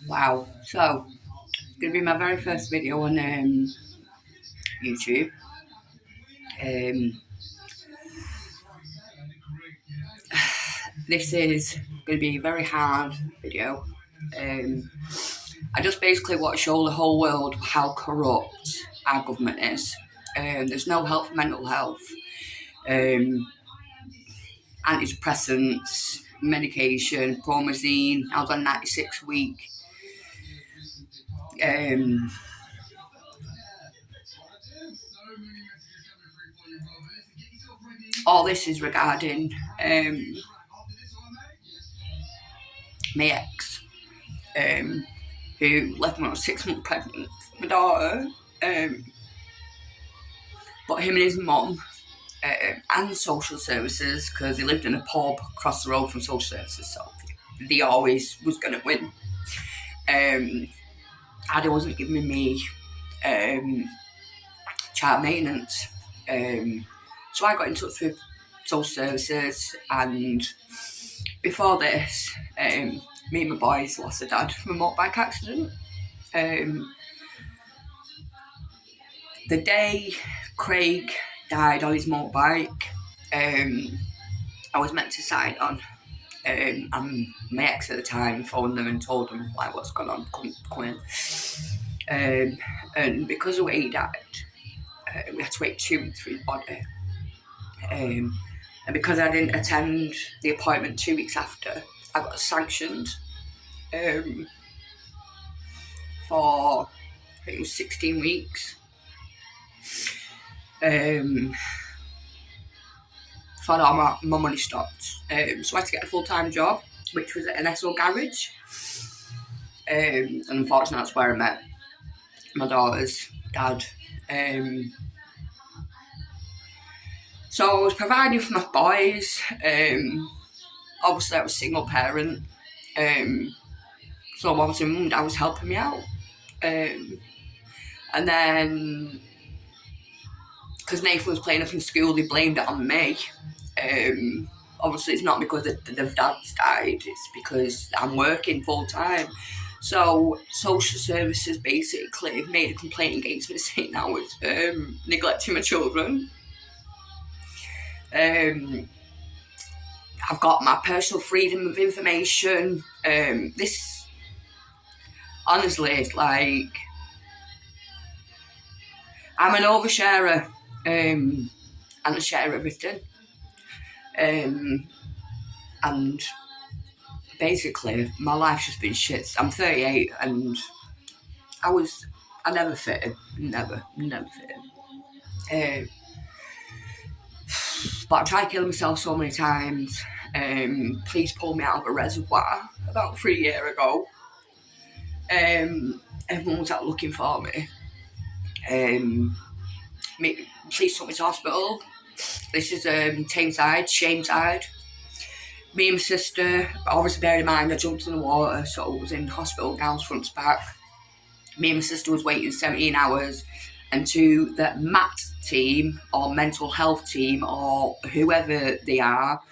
Wow. So, it's going to be my very first video on YouTube. This is going to be a very hard video. I just basically want to show the whole world how corrupt our government is. There's no help for mental health. Antidepressants, medication, promazine. I was on 96 week. All this is regarding my ex, who left me when I was 6 months pregnant with my daughter. But him and his mum and social services, because he lived in a pub across the road from social services, so they always was going to win. Ada wasn't giving me child maintenance. So I got in touch with social services, and before this, me and my boys lost a dad from a motorbike accident. The day Craig died on his motorbike, I was meant to sign on. And my ex at the time phoned them and told them like what's going on, come in. And because of the way he died, we had to wait 2 weeks for his body. And because I didn't attend the appointment 2 weeks after, I got sanctioned for, I think it was 16 weeks. So all my money stopped. So I had to get a full-time job, which was at an Esso garage. And unfortunately, that's where I met my daughter's dad. So I was providing for my boys. Obviously, I was a single parent. So obviously, mum and dad was helping me out. And then, because Nathan was playing up in school, they blamed it on me. Obviously, it's not because the dad's died, it's because I'm working full time. So, social services basically made a complaint against me saying I was neglecting my children. I've got my personal freedom of information. This, honestly, it's like, I'm an oversharer, and I share everything. And basically, my life's just been shit. I'm 38, and I never fit in. Never fit in. But I tried killing myself so many times. Police pulled me out of a reservoir about 3 years ago. Everyone was out looking for me. Police took me to hospital. This is Tameside, Shameside. Me and my sister, obviously bear in mind I jumped in the water, so I was in hospital gowns front to back. Me and my sister was waiting 17 hours, and to the MAT team, or mental health team, or whoever they are,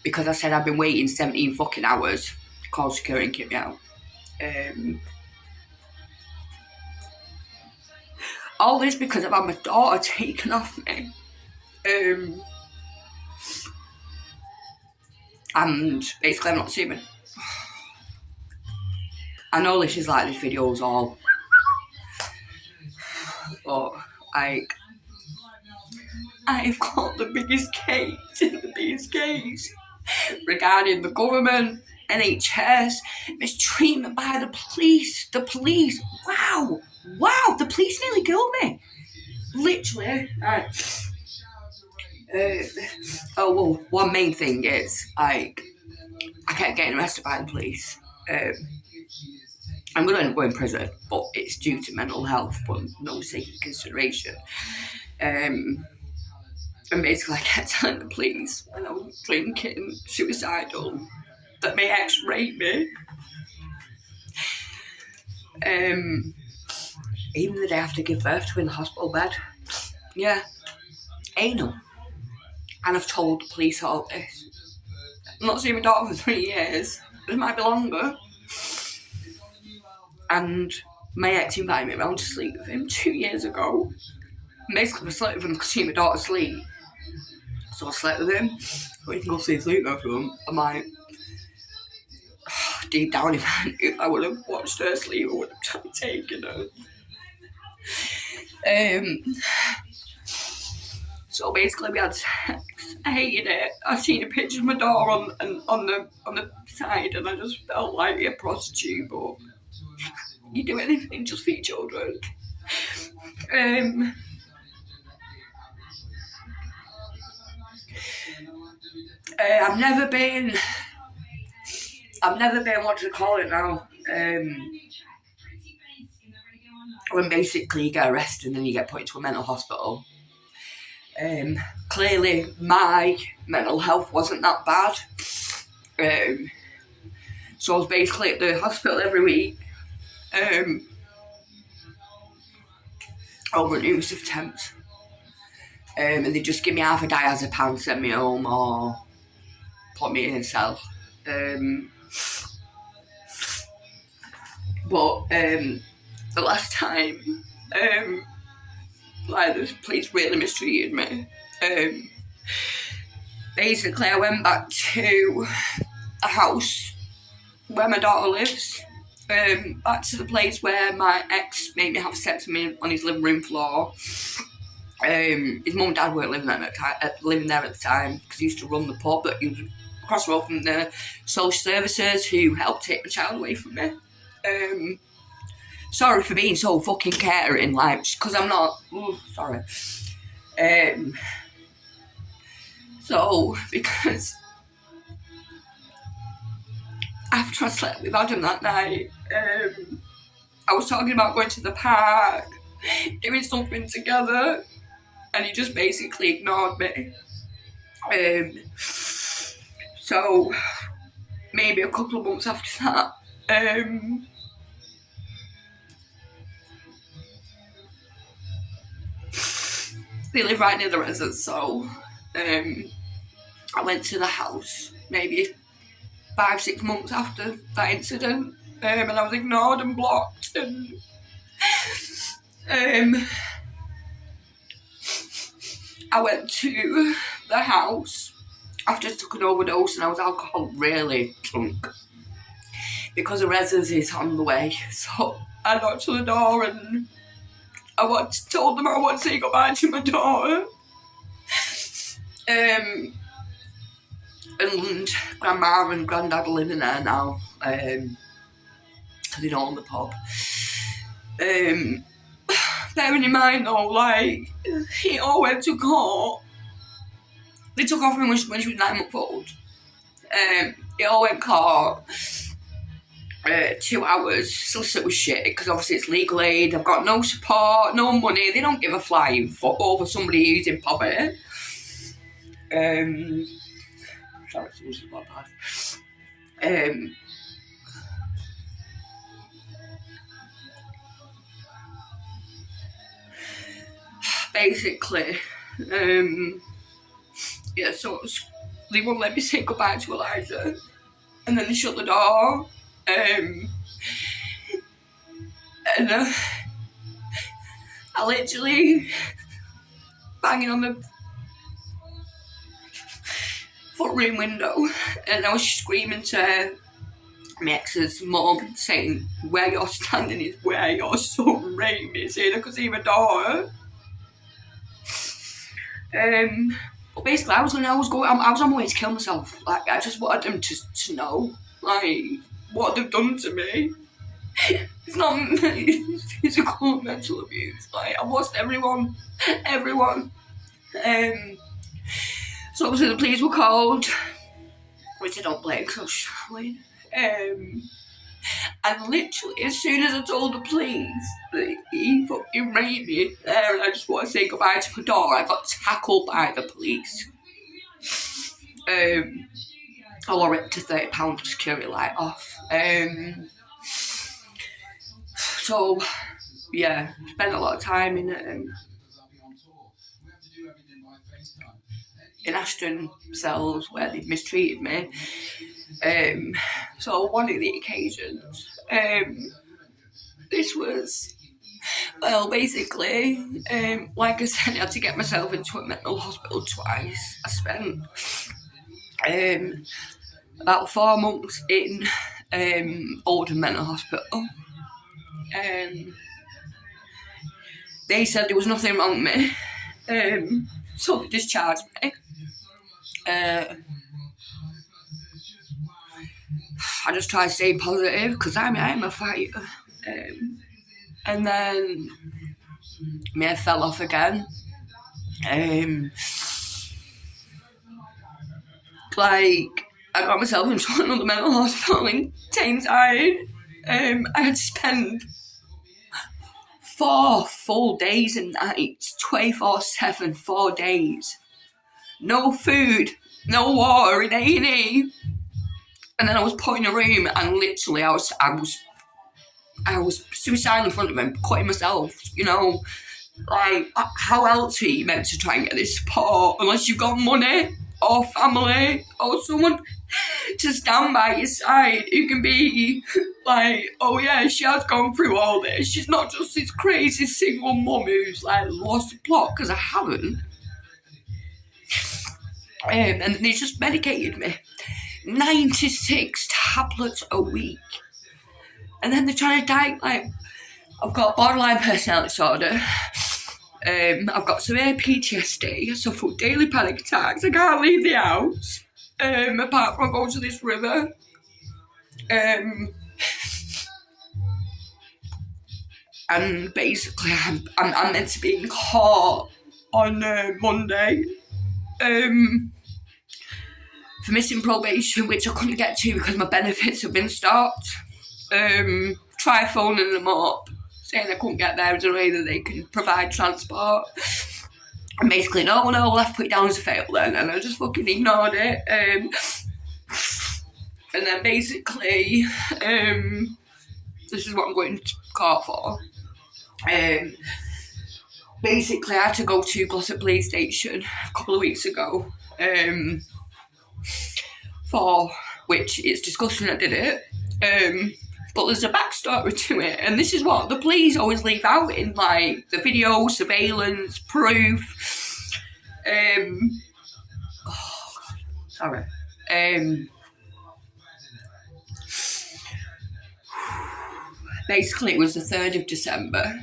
because I said I've been waiting 17 fucking hours, called security and kicked me out. All this because I've had my daughter taken off me. And basically I'm not assuming. I know this is like, this video's all, but like, I've got the biggest case regarding the government, NHS, mistreatment by the police. Wow, the police nearly killed me. Literally. One main thing is, like, I kept getting arrested by the police. I'm going to end up going to prison, but it's due to mental health, but no taken into consideration. And basically I kept telling the police when I was drinking, suicidal, that my ex raped me. Even the day after I give birth to in the hospital bed. Yeah. Anal. And I've told the police all this. I'm not seeing my daughter for 3 years. It might be longer. and my ex invited me around to sleep with him 2 years ago. Basically, I slept with him because I see my daughter sleep. So I slept with him. We can go see sleep now for him. I'm like, deep down, if I would have watched her sleep, I would have taken her. So basically, we had sex. I hated it. I seen a picture of my daughter on the side, and I just felt like a prostitute. But you do anything just for your children. I've never been. What do you call it now? When basically you get arrested and then you get put into a mental hospital. Clearly, my mental health wasn't that bad. So I was basically at the hospital every week. Over numerous attempts. And they just give me half a diazepam, send me home, or put me in a cell. But the last time, the police really mistreated me. Basically, I went back to a house where my daughter lives. Back to the place where my ex made me have sex with me on his living room floor. His mum and dad weren't living there at the time because he used to run the pub that he was across the road from the social services who helped take my child away from me. Sorry for being so fucking caring, like, because I'm not. Sorry. So, because after I slept with Adam that night, I was talking about going to the park, doing something together, and he just basically ignored me. So, maybe a couple of months after that, they live right near the residence, so I went to the house maybe 5-6 months after that incident, and I was ignored and blocked, and I went to the house after I took an overdose and I was alcohol really drunk because the residence is on the way. So I knocked on the door and I told them I want to say goodbye to my daughter. And Grandma and Granddad are living there now. They don't own the pub. Bearing in mind though, like, he all went to court. They took off him when she was 9 months old. It all went court. 2 hours. Solicitor was shit because obviously it's legal aid. I've got no support, no money. They don't give a flying fuck over somebody who's in poverty. Sorry, someone's about that. Basically, so they won't let me say goodbye to Elijah, and then they shut the door. And I literally banging on the front room window, and I was screaming to my ex's mum, saying, "Where you're standing is where your son raped me," saying I could see my daughter. But basically, I was on my way to kill myself. Like, I just wanted them to know, like, what they've done to me. It's not physical and mental abuse. Like, I've lost everyone. So obviously the police were called, which I don't blame because I was showering. And literally, as soon as I told the police that he fucking raped me there and I just want to say goodbye to my daughter, I got tackled by the police. I wore it to £30 security light off. So, yeah, spent a lot of time in Ashton cells where they'd mistreated me. So one of the occasions, this was, well, basically, like I said, I had to get myself into a mental hospital twice. I spent about 4 months in Oldham Mental Hospital. They said there was nothing wrong with me, so they discharged me. I just try to stay positive because I'm a fighter. And then my head fell off again. Like, I got myself into another mental hospital in Tameside. I had to spend 4 full days and nights, 24/7, 4 days. No food, no water in A&E. And then I was put in a room and literally I was suicidal in front of him, cutting myself, you know. Like, how else are you meant to try and get this support unless you've got money or family or someone to stand by your side who can be like, oh yeah, she has gone through all this. She's not just this crazy single mum who's like lost the plot, because I haven't. And they just medicated me. 96 tablets a week. And then they're trying to die, like, I've got borderline personality disorder. I've got severe PTSD. I suffer with daily panic attacks. I can't leave the house, apart from going to this river. And basically, I'm meant to be in court on Monday. For missing probation, which I couldn't get to because my benefits have been stopped. Try phoning them up, saying I couldn't get there as a way that they can provide transport. And basically, no, we'll have to put it down as a fail then, and I just fucking ignored it. And then basically, this is what I'm going to court for. Basically, I had to go to Glossop Police Station a couple of weeks ago. For which it's disgusting I did it. But there's a backstory to it, and this is what the police always leave out in like the video, surveillance, proof. Basically, it was the 3rd of December.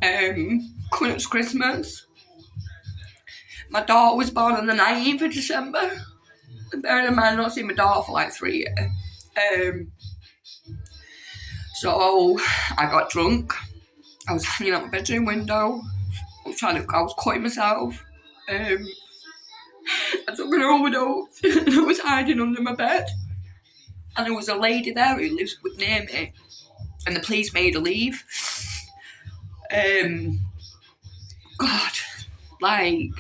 Coming up to Christmas. My daughter was born on the 19th of December. Bearing in mind, I've not seen my daughter for like 3 years. So I got drunk. I was hanging out my bedroom window. I was cutting myself. I took an overdose. I was hiding under my bed. And there was a lady there who lives near me. And the police made her leave. God, like,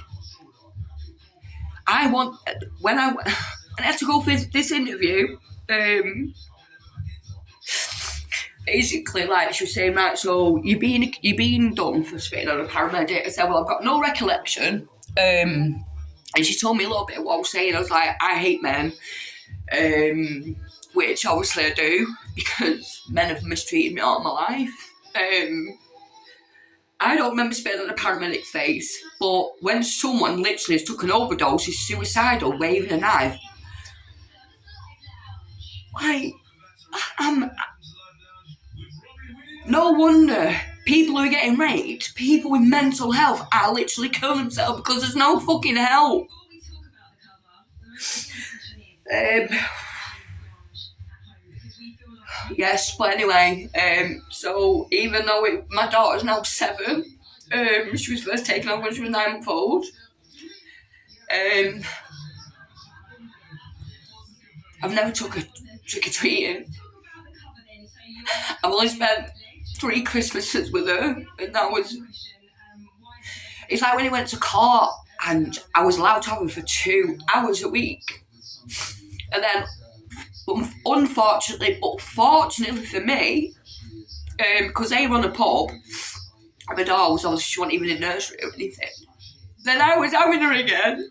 when I had to go for this interview, basically, like, she was saying, right, so you're being done for spitting on a paramedic. I said, well, I've got no recollection. And she told me a little bit of what I was saying. I was like, I hate men, which obviously I do, because men have mistreated me all my life. I don't remember spitting on a paramedic face, but when someone literally has took an overdose, is suicidal, waving a knife, like, no wonder people who are getting raped, people with mental health, are literally killing themselves because there's no fucking help. Yes, but anyway, so even though my daughter's now 7, she was first taken off when she was 9 months old. I've never took a trick-or-treating. I've only spent 3 Christmases with her, and that was... It's like when he went to court, and I was allowed to have him for 2 hours a week. And then, unfortunately, but fortunately for me, because they run a pub, and my daughter was obviously, she wasn't even in nursery or anything. Then I was having her again,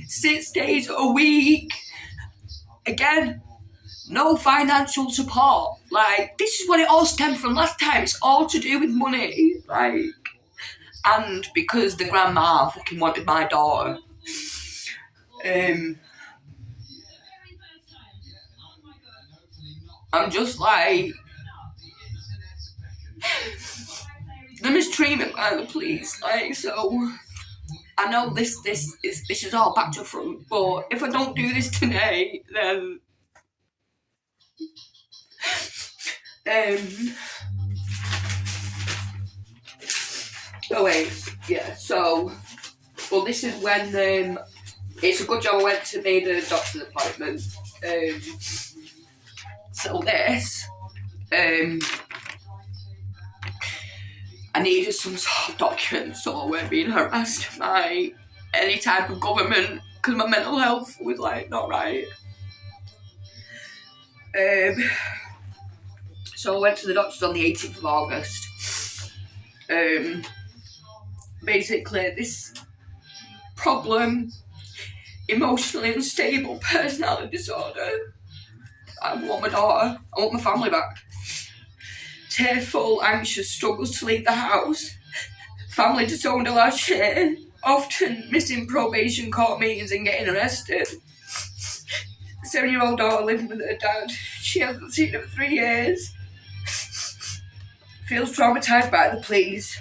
6 days a week. Again, no financial support. Like, this is what it all stemmed from last time. It's all to do with money. Like, and because the grandma fucking wanted my daughter. I'm just like, the mistreatment by the police. Like, so I know this is all back to front, but if I don't do this today, then oh wait, yeah. So, well, this is when it's a good job I went to made a doctor's appointment. So this, I needed some sort of document so I weren't being harassed by any type of government because my mental health was like not right. So I went to the doctors on the 18th of August. Basically, this problem, emotionally unstable personality disorder. I want my daughter. I want my family back. Tearful, anxious, struggles to leave the house. Family disowned a last year. Often missing probation court meetings and getting arrested. 7-year-old daughter living with her dad. She hasn't seen him for 3 years. Feels traumatised by the police.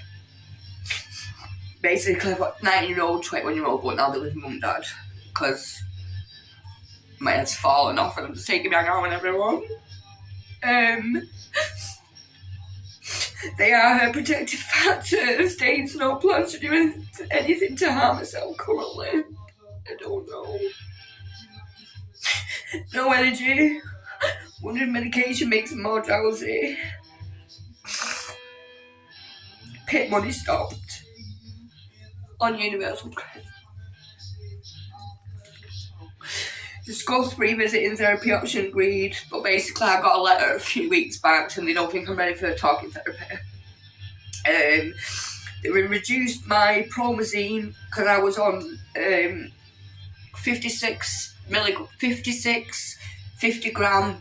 Basically, I've got 19-year-old, 21-year-old, but now they live with mum and dad. Because my head's fallen off and I'm just taking back out on everyone. They are her protective factor. States no plans to do anything to harm herself currently. I don't know. No energy. Wondering medication makes them more drowsy. PIT money stopped. On universal credit. Discussed revisiting therapy option agreed, but basically I got a letter a few weeks back and they don't think I'm ready for talking therapy. They reduced my promazine because I was on 50 gram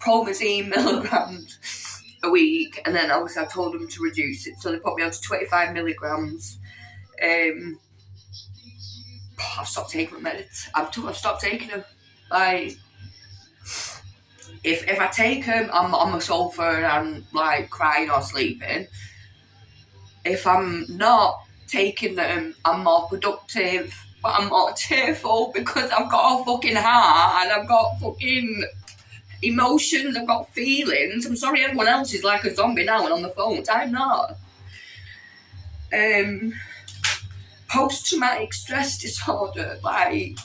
promazine milligrams a week, and then obviously I told them to reduce it, so they put me on to 25 milligrams. I've stopped taking my meds. I've stopped taking them. Like, if I take them, I'm on my sofa and I'm like crying or sleeping. If I'm not taking them, I'm more productive, but I'm more tearful because I've got a fucking heart and I've got fucking emotions, I've got feelings. I'm sorry everyone else is like a zombie now and on the phone. I'm not. Post-traumatic stress disorder, like,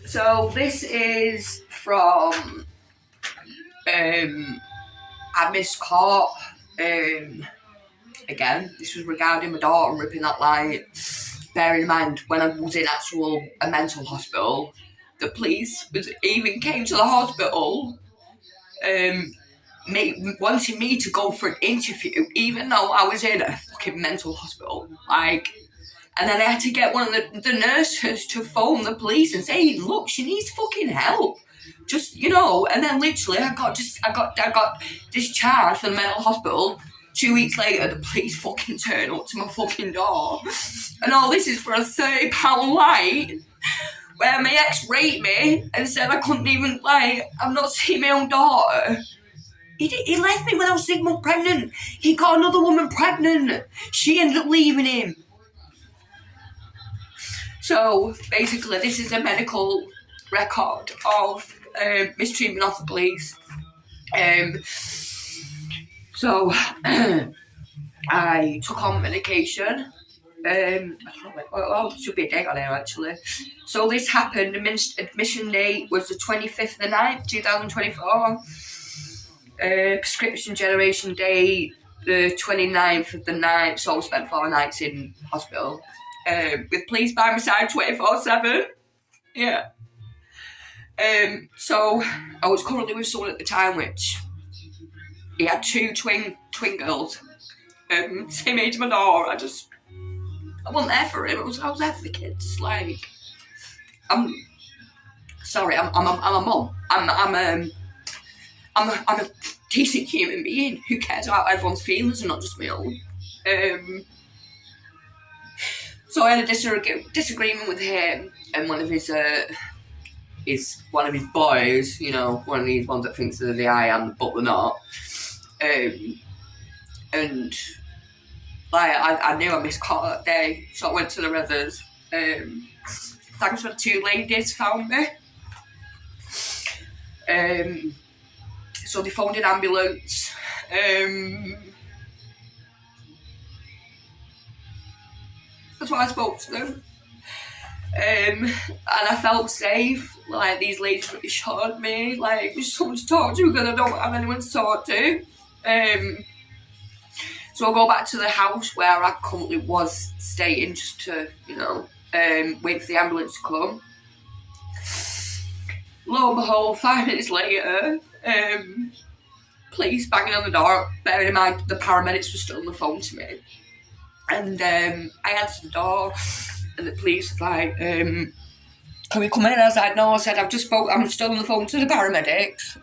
so this is from, I missed court, again, this was regarding my daughter ripping that light. Bearing in mind, when I was in a mental hospital, the police even came to the hospital, wanting me to go for an interview, even though I was in a fucking mental hospital. Like, and then I had to get one of the nurses to phone the police and say, look, she needs fucking help. Just, you know, and then literally I got discharged from the mental hospital. 2 weeks later, the police fucking turn up to my fucking door. And all this is for a £30 light where my ex raped me and said I couldn't even, like, I've not seen my own daughter. He left me when I was 6 months pregnant. He got another woman pregnant. She ended up leaving him. So, basically, this is a medical record of mistreatment of the police. So, I took on medication. Should be a date on here, actually. So, this happened. Admission date was the 25th of the 9th, 2024. Prescription generation date, the 29th of the 9th, so I spent 4 nights in hospital. With police by my side 24/7. Yeah. So I was currently with someone at the time, which he had 2 twin girls. Same age as my daughter. I wasn't there for him. I was there for the kids. Like, I'm sorry, I'm a mum. I'm a decent human being who cares about everyone's feelings and not just my own. So I had a disagreement with him and one of his boys, you know, one of these ones that thinks they're the I am, but they're not. And like I knew I missed caught that day, so I went to the Rethers. Thanks for the two ladies found me. So they phoned an ambulance. That's why I spoke to them. And I felt safe. Like, these ladies really showed me, like, there's someone to talk to because I don't have anyone to talk to. So I'll go back to the house where I currently was staying just to, you know, wait for the ambulance to come. Lo and behold, 5 minutes later, police banging on the door. Bearing in mind, the paramedics were still on the phone to me. And I answered the door, and the police was like, can we come in? I was like, no. I said, I'm still on the phone to the paramedics.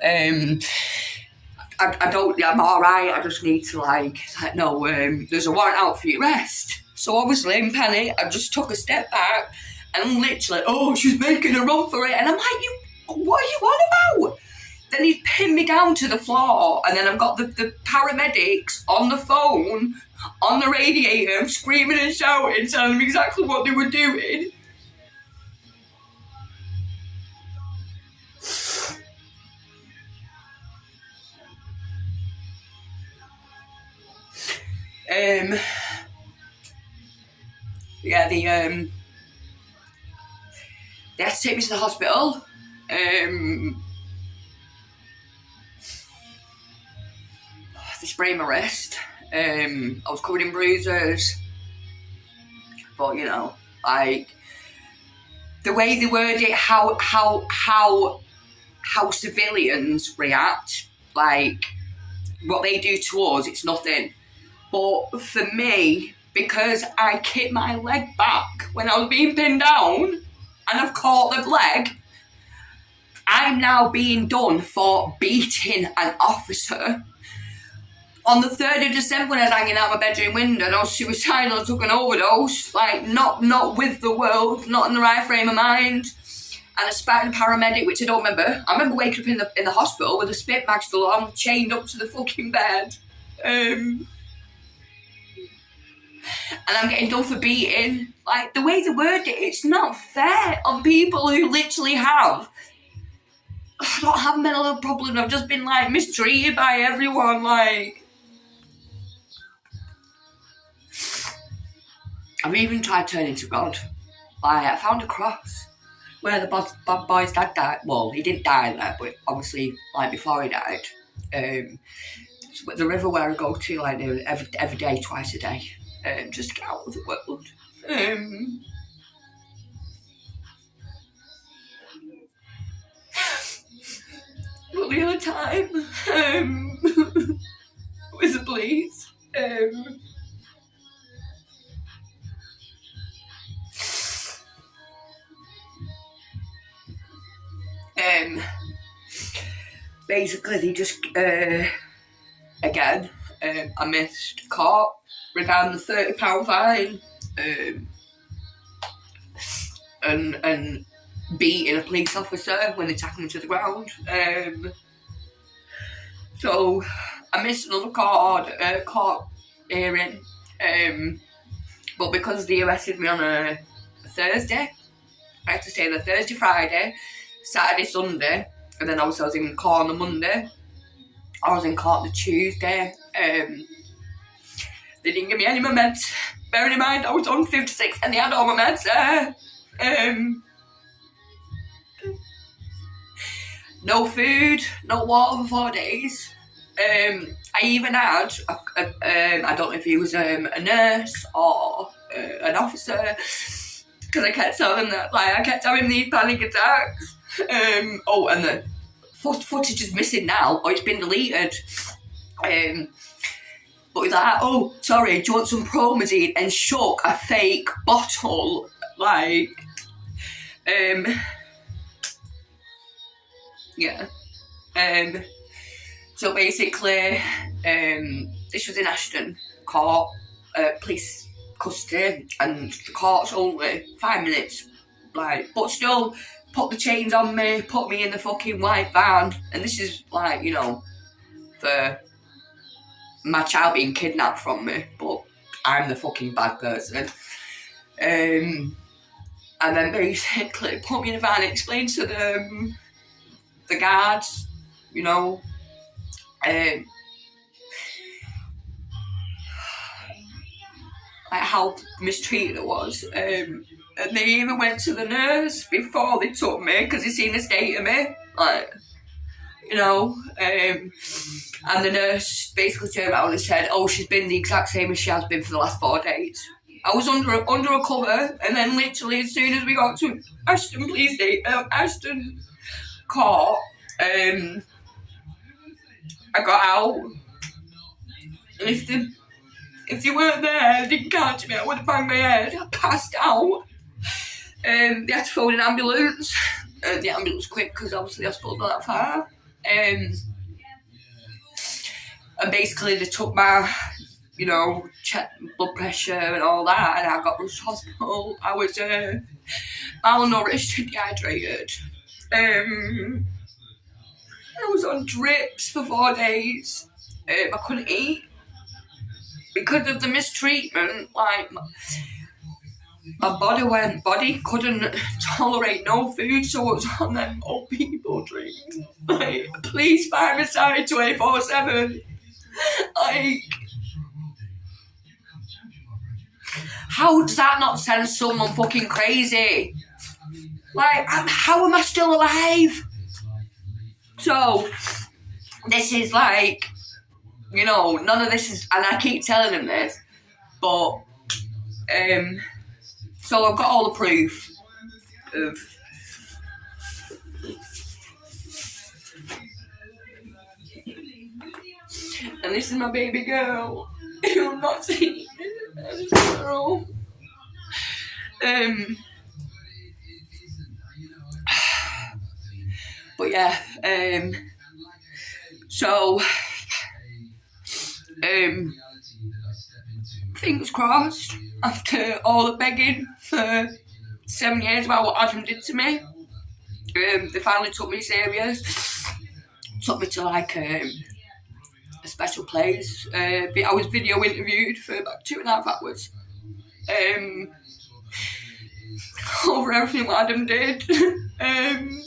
I'm alright, I just need to, no, there's a warrant out for your arrest. So obviously, in panic, I just took a step back, and literally, she's making a run for it. And I'm like, what are you on about? Then he's pinned me down to the floor, and then I've got the paramedics on the phone, on the radiator, screaming and shouting, telling them exactly what they were doing. Yeah, they had to take me to the hospital. They sprayed my wrist. I was covered in bruises. But, you know, like, the way they word it, how civilians react, like, what they do to us, it's nothing. But for me, because I kicked my leg back when I was being pinned down, and I've caught the leg, I'm now being done for beating an officer. On the 3rd of December, when I was hanging out my bedroom window and I was suicidal, I took an overdose, like, not with the world, not in the right frame of mind. And I spat in a paramedic, which I don't remember. I remember waking up in the hospital with a spit mag still on, chained up to the fucking bed. And I'm getting done for beating. Like, the way they word it, it's not fair on people who literally I don't have a mental health problem. I've just been, like, mistreated by everyone, like. I've even tried turning to God. Like, I found a cross where the bad boy's dad died. Well, he didn't die there, but obviously, like, before he died. The river where I go to, like, every day, twice a day. Just to get out of the world. But the other time, with the police, basically they just, again, I missed court regarding the £30 fine, and beating a police officer when they tackle him to the ground. So I missed another court hearing, but because they arrested me on a Thursday, I had to stay there Thursday, Friday, Saturday, Sunday, and then obviously I was in court on the Monday. I was in court the Tuesday. They didn't give me any more meds. Bearing in mind, I was on 56 and they had all my meds there. No food, no water for 4 days. I even had, I don't know if he was a nurse or an officer, because I kept telling them that, like, I kept having these panic attacks. And the footage is missing now, or it's been deleted. But he's like, sorry, do you want some Promazine? And shook a fake bottle, like, Yeah. So basically, this was in Ashton Court, police custody, and the court's only 5 minutes, like, but still put the chains on me, put me in the fucking white van, and this is like, you know, for my child being kidnapped from me, but I'm the fucking bad person. And then basically put me in a van, explained to them, the guards, you know, like how mistreated it was. And they even went to the nurse before they took me because they seen the state of me, like, you know. And the nurse basically turned around and said, "Oh, she's been the exact same as she has been for the last 4 days." I was under a cover, and then literally as soon as we got to Ashton Ashton Court, I got out. And if they weren't there, they didn't catch me, I would have banged my head. I passed out. They had to phone an ambulance. The ambulance quick because obviously the hospital's not that far. And basically they took my, you know, checked blood pressure and all that, and I got rushed to hospital. I was malnourished and dehydrated. I was on drips for 4 days. I couldn't eat because of the mistreatment. Like, my body couldn't tolerate no food, so it was on them old people drinks. Like, please by my side 24/7. Like, how does that not send someone fucking crazy? Like, how am I still alive? So, this is like, you know, none of this is, and I keep telling them this, but, so I've got all the proof of, and this is my baby girl, who I'm not seeing as a girl. But yeah, so, fingers crossed, after all the begging for 7 years about what Adam did to me, they finally took me serious, took me to like a special place. I was video interviewed for about 2.5 hours over everything what Adam did. And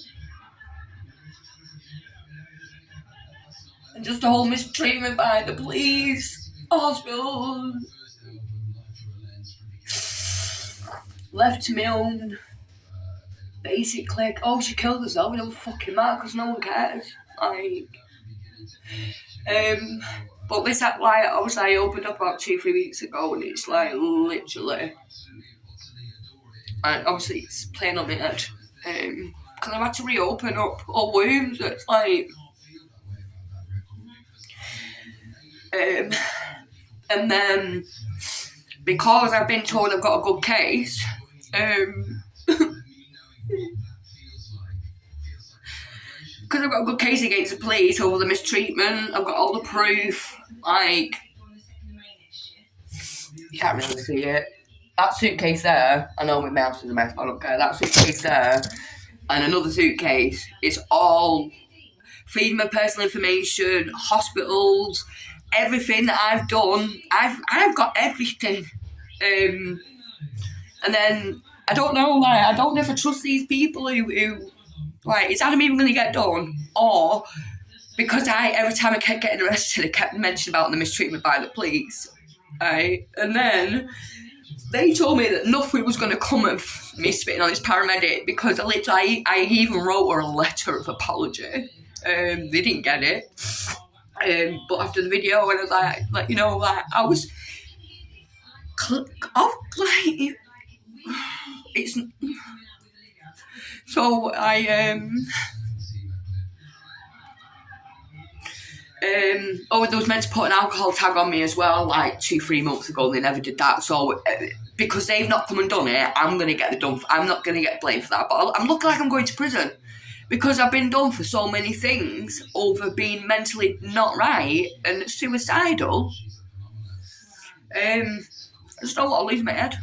just the whole mistreatment by the police, hospital, left to my own basically. Oh, she killed herself, it don't fucking matter because no one cares. Like, but this app, like, obviously I opened up about 2-3 weeks ago, and it's like literally, and obviously it's playing on my head, because I've had to reopen up all wounds. It's like, and then because I've been told I've got a good case, because I've got a good case against the police over the mistreatment, I've got all the proof. Like, you can't really see it. That suitcase there, I know my mouse is a mess, but I don't care. That suitcase there, and another suitcase, it's all feeding my personal information, hospitals, everything that I've done. I've got everything. And then I don't know, like, I don't know if I trust these people who like, is Adam even going to get done? Or because every time I kept getting arrested, I kept mentioning about the mistreatment by the police, right? And then they told me that nothing was going to come of me spitting on this paramedic, because I even wrote her a letter of apology. They didn't get it. But after the video, and I was like, you know, like, I was off, like, it's. So I they was meant to put an alcohol tag on me as well, like 2-3 months ago, and they never did that. So because they've not come and done it, I'm gonna get I'm not gonna get blamed for that. But I'm looking like I'm going to prison. because I've been done for so many things over being mentally not right and suicidal. I just don't want to lose my head.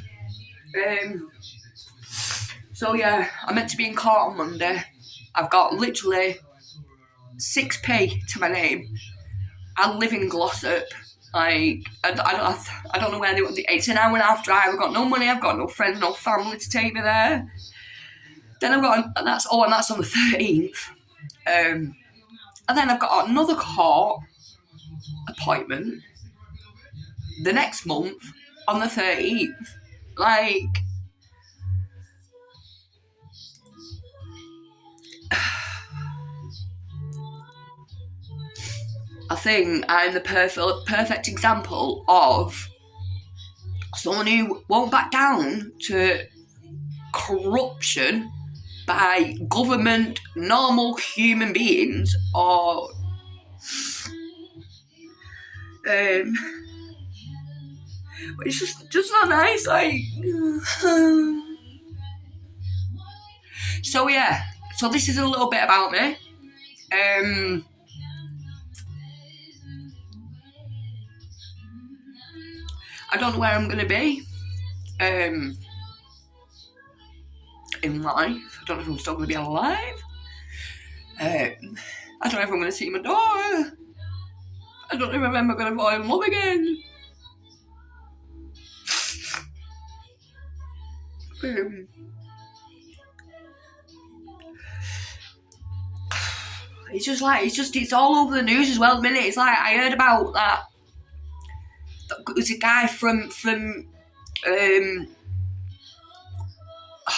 So yeah, I'm meant to be in court on Monday. I've got literally 6p to my name. I live in Glossop. Like, I don't know where they want. It's an hour and a half drive. I've got no money. I've got no friends, no family to take me there. Then I've got, and that's on the 13th. And then I've got another court appointment the next month on the 13th. Like, I think I'm the perfect example of someone who won't back down to corruption by government, normal human beings, or it's just not nice. Like, so yeah. So this is a little bit about me. I don't know where I'm gonna be in life. I don't know if I'm still gonna be alive. I don't know if I'm gonna see my daughter. I don't know if I'm ever gonna fall in love again. It's all over the news as well at the minute. It's like, I heard about that. It was a guy from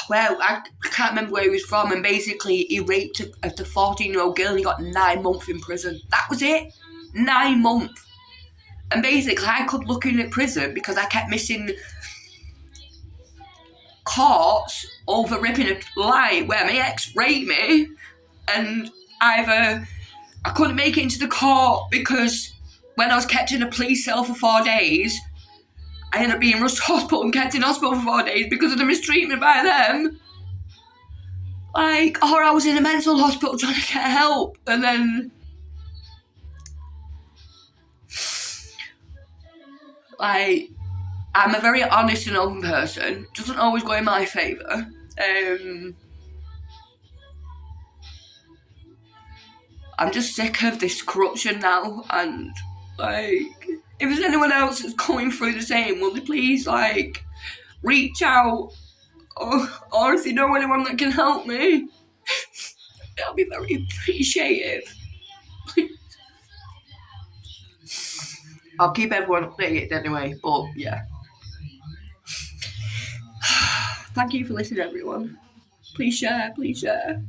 well, I can't remember where he was from, and basically he raped a 14-year-old girl and he got 9 months in prison. That was it. 9 months. And basically I kept looking at prison because I kept missing courts over ripping a lie where my ex raped me, and either I couldn't make it into the court because when I was kept in a police cell for 4 days, I ended up being rushed to hospital and kept in hospital for 4 days because of the mistreatment by them. Like, or I was in a mental hospital trying to get help, and then like, I'm a very honest and open person. Doesn't always go in my favour. I'm just sick of this corruption now, and like, if there's anyone else that's going through the same, will they please like reach out, or if you know anyone that can help me, that'll be very appreciative. I'll keep everyone updated anyway, but yeah. Thank you for listening, everyone. Please share, please share.